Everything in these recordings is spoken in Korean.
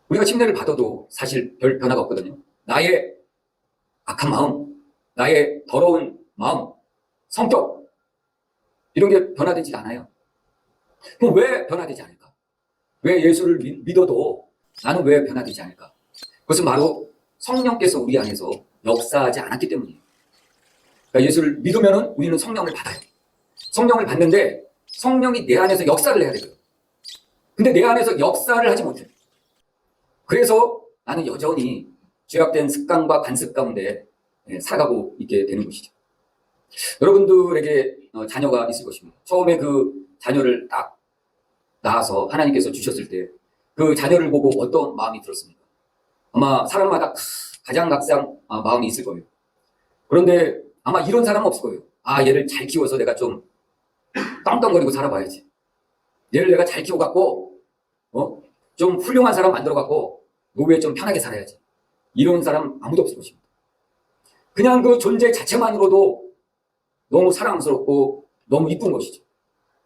우리가 침례를 받아도 사실 별 변화가 없거든요. 나의 악한 마음, 나의 더러운 마음, 성격 이런 게 변화되지 않아요. 그럼 왜 변화되지 않을까? 왜 예수를 믿어도 나는 왜 변화되지 않을까? 그것은 바로 성령께서 우리 안에서 역사하지 않았기 때문이에요. 그러니까 예수를 믿으면 우리는 성령을 받아요. 성령을 받는데 성령이 내 안에서 역사를 해야 돼요. 근데 내 안에서 역사를 하지 못해요. 그래서 나는 여전히 죄악된 습관과 관습 가운데 살아가고 있게 되는 것이죠. 여러분들에게 자녀가 있을 것입니다. 처음에 그 자녀를 딱 낳아서 하나님께서 주셨을 때 그 자녀를 보고 어떤 마음이 들었습니까? 아마 사람마다 가장각장 마음이 있을 거예요. 그런데 아마 이런 사람은 없을 거예요. 아, 얘를 잘 키워서 내가 좀 떵떵거리고 살아봐야지. 얘를 내가 잘 키워갖고 좀 훌륭한 사람 만들어갖고 노후에 좀 편하게 살아야지. 이런 사람 아무도 없을 것입니다. 그냥 그 존재 자체만으로도 너무 사랑스럽고 너무 이쁜 것이죠.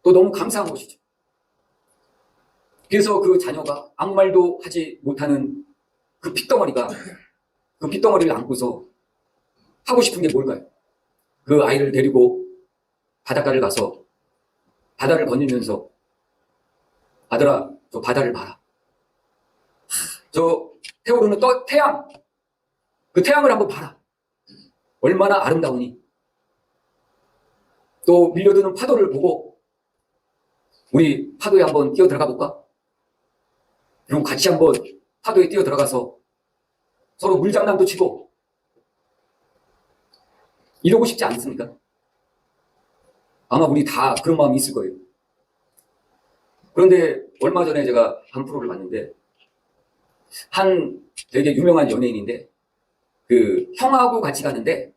또 너무 감사한 것이죠. 그래서 그 자녀가 아무 말도 하지 못하는 그 핏덩어리가 그 핏덩어리를 안고서 하고 싶은 게 뭘까요? 그 아이를 데리고 바닷가를 가서 바다를 거닐면서 아들아, 저 바다를 봐라. 저 태오르는 태양, 그 태양을 한번 봐라. 얼마나 아름다우니. 또 밀려드는 파도를 보고 우리 파도에 한번 뛰어 들어가 볼까? 그럼 같이 한번 파도에 뛰어 들어가서 서로 물장난도 치고 이러고 싶지 않습니까? 아마 우리 다 그런 마음이 있을 거예요. 그런데 얼마 전에 제가 한 프로를 봤는데 한 되게 유명한 연예인인데 그 형하고 같이 가는데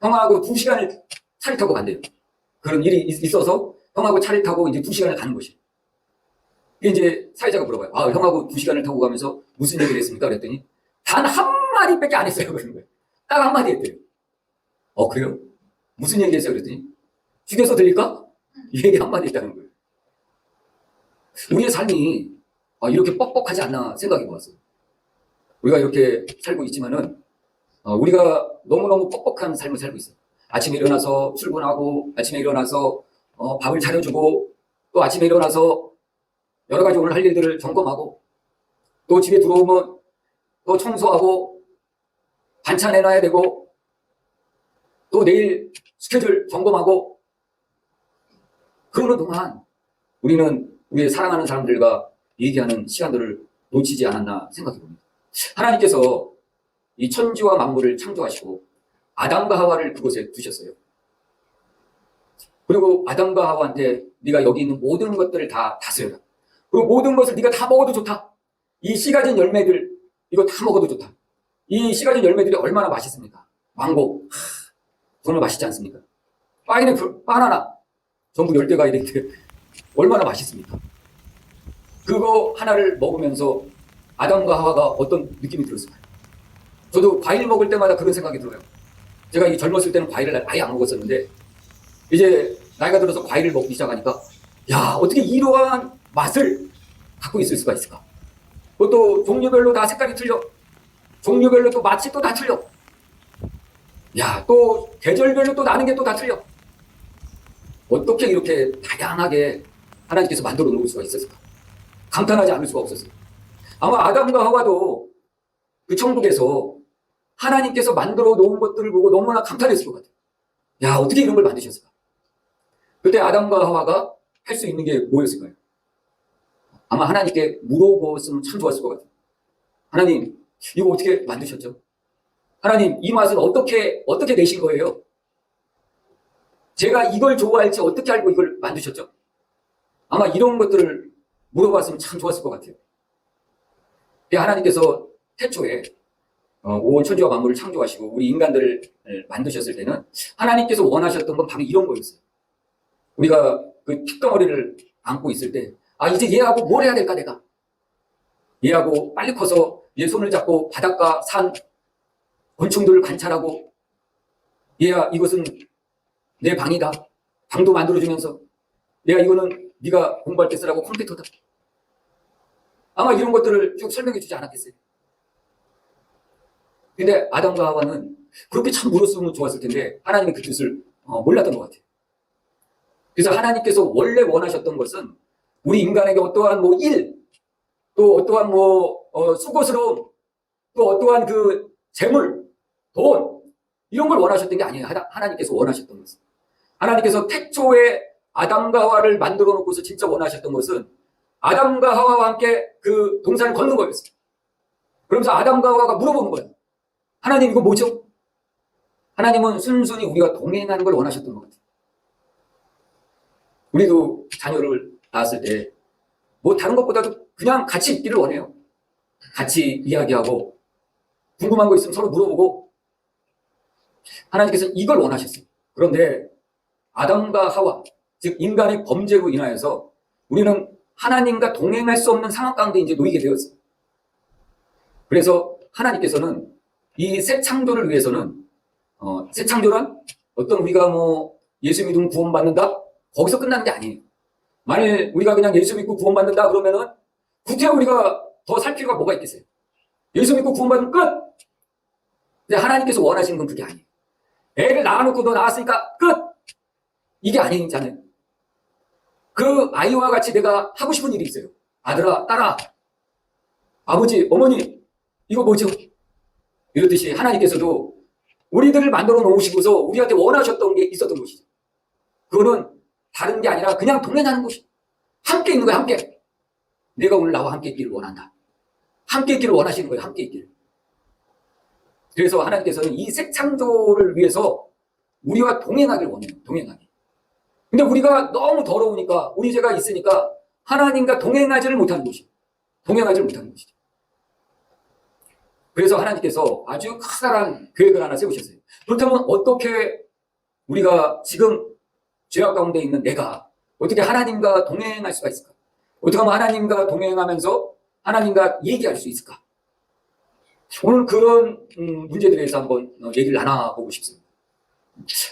형하고 2시간을 차를 타고 간대요. 그런 일이 있어서 형하고 차를 타고 이제 2시간을 가는 것이에요. 이제 사회자가 물어봐요. 아, 형하고 2시간을 타고 가면서 무슨 얘기를 했습니까? 그랬더니 단 한마디밖에 안 했어요. 그런 거예요. 딱 한마디 했대요. 그래요? 무슨 얘기 했어요? 그랬더니 휴게소 들릴까? 이 얘기 한마디 했다는 거예요. 우리의 삶이 이렇게 뻑뻑하지 않나 생각해 보았어요. 우리가 이렇게 살고 있지만은 우리가 너무너무 뻑뻑한 삶을 살고 있어요. 아침에 일어나서 출근하고 아침에 일어나서 밥을 차려주고 또 아침에 일어나서 여러 가지 오늘 할 일들을 점검하고 또 집에 들어오면 또 청소하고 반찬 해놔야 되고 또 내일 스케줄 점검하고 그러는 동안 우리는 우리의 사랑하는 사람들과 얘기하는 시간들을 놓치지 않았나 생각해 봅니다. 하나님께서 이 천지와 만물을 창조하시고 아담과 하와를 그곳에 두셨어요. 그리고 아담과 하와한테 네가 여기 있는 모든 것들을 다 다스려라. 그리고 모든 것을 네가 다 먹어도 좋다. 이 씨 가진 열매들 이거 다 먹어도 좋다. 이 씨 가진 열매들이 얼마나 맛있습니까? 망고 정말 맛있지 않습니까? 파인애플, 바나나 전부 10개가 이렇게 얼마나 맛있습니까? 그거 하나를 먹으면서 아담과 하와가 어떤 느낌이 들었을까요? 저도 과일 먹을 때마다 그런 생각이 들어요. 제가 이 젊었을 때는 과일을 아예 안 먹었었는데 이제 나이가 들어서 과일을 먹기 시작하니까 야, 어떻게 이러한 맛을 갖고 있을 수가 있을까? 그것도 종류별로 다 색깔이 틀려. 종류별로 또 맛이 또 다 틀려. 야, 또 계절별로 또 나는 게 또 다 틀려. 어떻게 이렇게 다양하게 하나님께서 만들어 놓을 수가 있었을까? 감탄하지 않을 수가 없었어요. 아마 아담과 하와도 그 천국에서 하나님께서 만들어 놓은 것들을 보고 너무나 감탄했을 것 같아요. 야, 어떻게 이런 걸 만드셨을까? 그때 아담과 하와가 할 수 있는 게 뭐였을까요? 아마 하나님께 물어보았으면 참 좋았을 것 같아요. 하나님, 이거 어떻게 만드셨죠? 하나님, 이 맛은 어떻게 내신 거예요? 제가 이걸 좋아할지 어떻게 알고 이걸 만드셨죠? 아마 이런 것들을 물어봤으면 참 좋았을 것 같아요. 하나님께서 태초에 온 천지와 만물을 창조하시고 우리 인간들을 만드셨을 때는 하나님께서 원하셨던 건 바로 이런 거였어요. 우리가 그 핏덩어리를 안고 있을 때 이제 얘하고 뭘 해야 될까 내가? 얘하고 빨리 커서 얘 손을 잡고 바닷가 산 곤충들을 관찰하고 얘야 이것은 내 방이다. 방도 만들어주면서 얘야 이거는 네가 공부할 때 쓰라고 컴퓨터다. 아마 이런 것들을 쭉 설명해 주지 않았겠어요. 근데 아담과 하와는 그렇게 참 물었으면 좋았을 텐데 하나님의 그 뜻을 몰랐던 것 같아요. 그래서 하나님께서 원래 원하셨던 것은 우리 인간에게 어떠한 뭐 일, 또 어떠한 뭐 수고스러움, 또 어떠한 그 재물, 돈 이런 걸 원하셨던 게 아니에요. 하나님께서 원하셨던 것은. 하나님께서 태초에 아담과 하와를 만들어 놓고서 진짜 원하셨던 것은 아담과 하와와 함께 그 동산을 걷는 거였어요. 그러면서 아담과 하와가 물어보는 거예요. 하나님 이거 뭐죠? 하나님은 순순히 우리가 동행하는 걸 원하셨던 것 같아요. 우리도 자녀를 낳았을 때 뭐 다른 것보다도 그냥 같이 있기를 원해요. 같이 이야기하고 궁금한 거 있으면 서로 물어보고 하나님께서 이걸 원하셨어요. 그런데 아담과 하와, 즉 인간의 범죄로 인하여서 우리는 하나님과 동행할 수 없는 상황 가운데 이제 놓이게 되었어요. 그래서 하나님께서는 이 새 창조를 위해서는 새 창조란 어떤 우리가 뭐 예수 믿으면 구원받는다? 거기서 끝나는 게 아니에요. 만일 우리가 그냥 예수 믿고 구원받는다 그러면은 구태여 우리가 더 살 필요가 뭐가 있겠어요? 예수 믿고 구원받으면 끝! 근데 하나님께서 원하시는 건 그게 아니에요. 애를 낳아놓고 너 낳았으니까 끝! 이게 아니잖아요. 그 아이와 같이 내가 하고 싶은 일이 있어요. 아들아, 딸아, 아버지, 어머니, 이거 뭐죠? 이렇듯이 하나님께서도 우리들을 만들어 놓으시고서 우리한테 원하셨던 게 있었던 것이죠. 그거는 다른 게 아니라 그냥 동행하는 것이 함께 있는 거야. 함께. 내가 오늘 나와 함께 있기를 원한다. 함께 있기를 원하시는 거예요. 함께 있기를. 그래서 하나님께서는 이 새 창조를 위해서 우리와 동행하기를 원해요. 동행하기. 근데 우리가 너무 더러우니까 우리 죄가 있으니까 하나님과 동행하지를 못하는 것이죠. 동행하지를 못하는 것이죠. 그래서 하나님께서 아주 커다란 계획을 하나 세우셨어요. 그렇다면 어떻게 우리가 지금 죄악 가운데 있는 내가 어떻게 하나님과 동행할 수가 있을까? 어떻게 하면 하나님과 동행하면서 하나님과 얘기할 수 있을까? 오늘 그런 문제들에 대해서 한번 얘기를 나눠보고 싶습니다.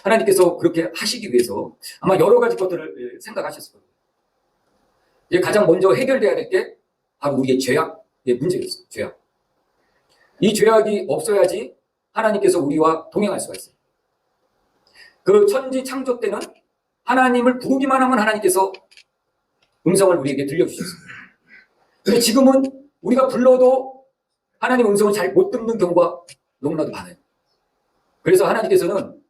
하나님께서 그렇게 하시기 위해서 아마 여러 가지 것들을 생각하셨을 거예요. 가장 먼저 해결돼야 될 게 바로 우리의 죄악의 문제였어요. 죄악. 이 죄악이 없어야지 하나님께서 우리와 동행할 수가 있어요. 그 천지 창조 때는 하나님을 부르기만 하면 하나님께서 음성을 우리에게 들려주셨어요. 근데 지금은 우리가 불러도 하나님 음성을 잘 못 듣는 경우가 너무나도 많아요. 그래서 하나님께서는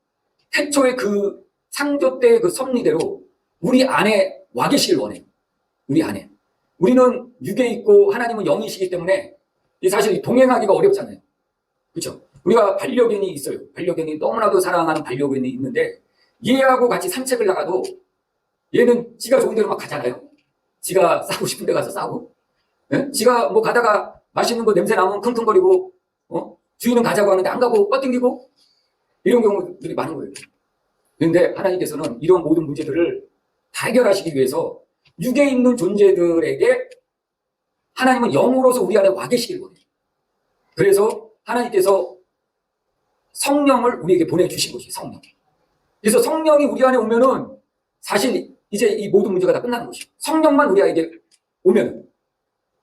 태초의 그 창조 때의 그 섭리대로 우리 안에 와 계시길 원해요. 우리 안에. 우리는 육에 있고 하나님은 영이시기 때문에 사실 동행하기가 어렵잖아요. 그렇죠? 우리가 반려견이 있어요. 반려견이 너무나도 사랑하는 반려견이 있는데 얘하고 같이 산책을 나가도 얘는 지가 좋은 데로 막 가잖아요. 지가 싸고 싶은 데 가서 싸고, 예? 지가 뭐 가다가 맛있는 거 냄새 나면 킁킁거리고, 주인은 가자고 하는데 안 가고 뻗땡기고 이런 경우들이 많은 거예요. 그런데 하나님께서는 이런 모든 문제들을 다 해결하시기 위해서 육에 있는 존재들에게 하나님은 영으로서 우리 안에 와 계시길 원해요. 그래서 하나님께서 성령을 우리에게 보내주신 것이에요. 성령. 그래서 성령이 우리 안에 오면은 사실 이제 이 모든 문제가 다 끝나는 것이에요. 성령만 우리에게 오면.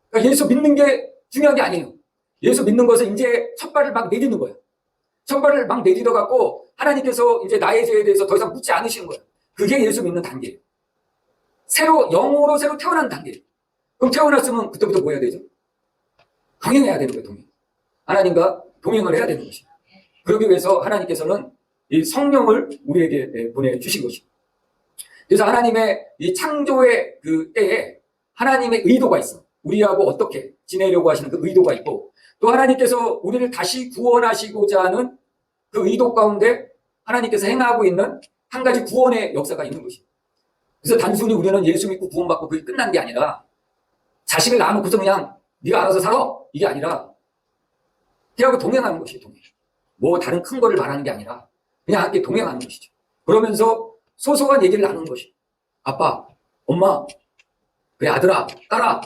그러니까 예수 믿는 게 중요한 게 아니에요. 예수 믿는 것은 이제 첫 발을 막 내딛는 거예요. 첫 발을 막 내딛어 갖고 하나님께서 이제 나의 죄에 대해서 더 이상 묻지 않으시는 거예요. 그게 예수 믿는 단계예요. 영으로 새로 태어난 단계예요. 그럼 태어났으면 그때부터 뭐 해야 되죠? 동행해야 되는 거예요. 동행. 하나님과 동행을 해야 되는 것이에요. 그러기 위해서 하나님께서는 이 성령을 우리에게 보내주신 것이에요. 그래서 하나님의 이 창조의 그 때에 하나님의 의도가 있어. 우리하고 어떻게 지내려고 하시는 그 의도가 있고, 또 하나님께서 우리를 다시 구원하시고자 하는 그 의도 가운데 하나님께서 행하고 있는 한 가지 구원의 역사가 있는 것이에요. 그래서 단순히 우리는 예수 믿고 구원받고 그게 끝난 게 아니라 자식을 낳아놓고서 그냥 네가 알아서 살아 이게 아니라 걔하고 동행하는 것이에요. 동행. 뭐 다른 큰 거를 말하는 게 아니라 그냥 함께 동행하는 것이죠. 그러면서 소소한 얘기를 나누는 것이 아빠, 엄마, 그래 아들아, 딸아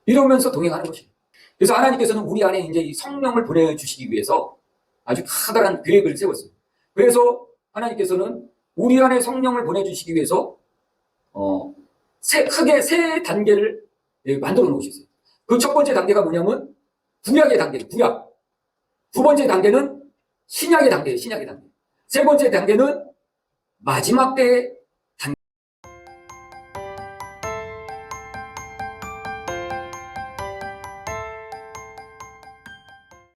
이러면서 동행하는 것이에요. 그래서 하나님께서는 우리 안에 이제 이 성령을 보내주시기 위해서 아주 커다란 계획을 세웠어요. 그래서 하나님께서는 우리 안에 성령을 보내주시기 위해서 크게 세 단계를 만들어 놓으셨어요. 그 첫 번째 단계가 뭐냐면 구약의 단계예요. 구약. 두 번째 단계는 신약의 단계예요. 신약의 단계. 세 번째 단계는 마지막 때에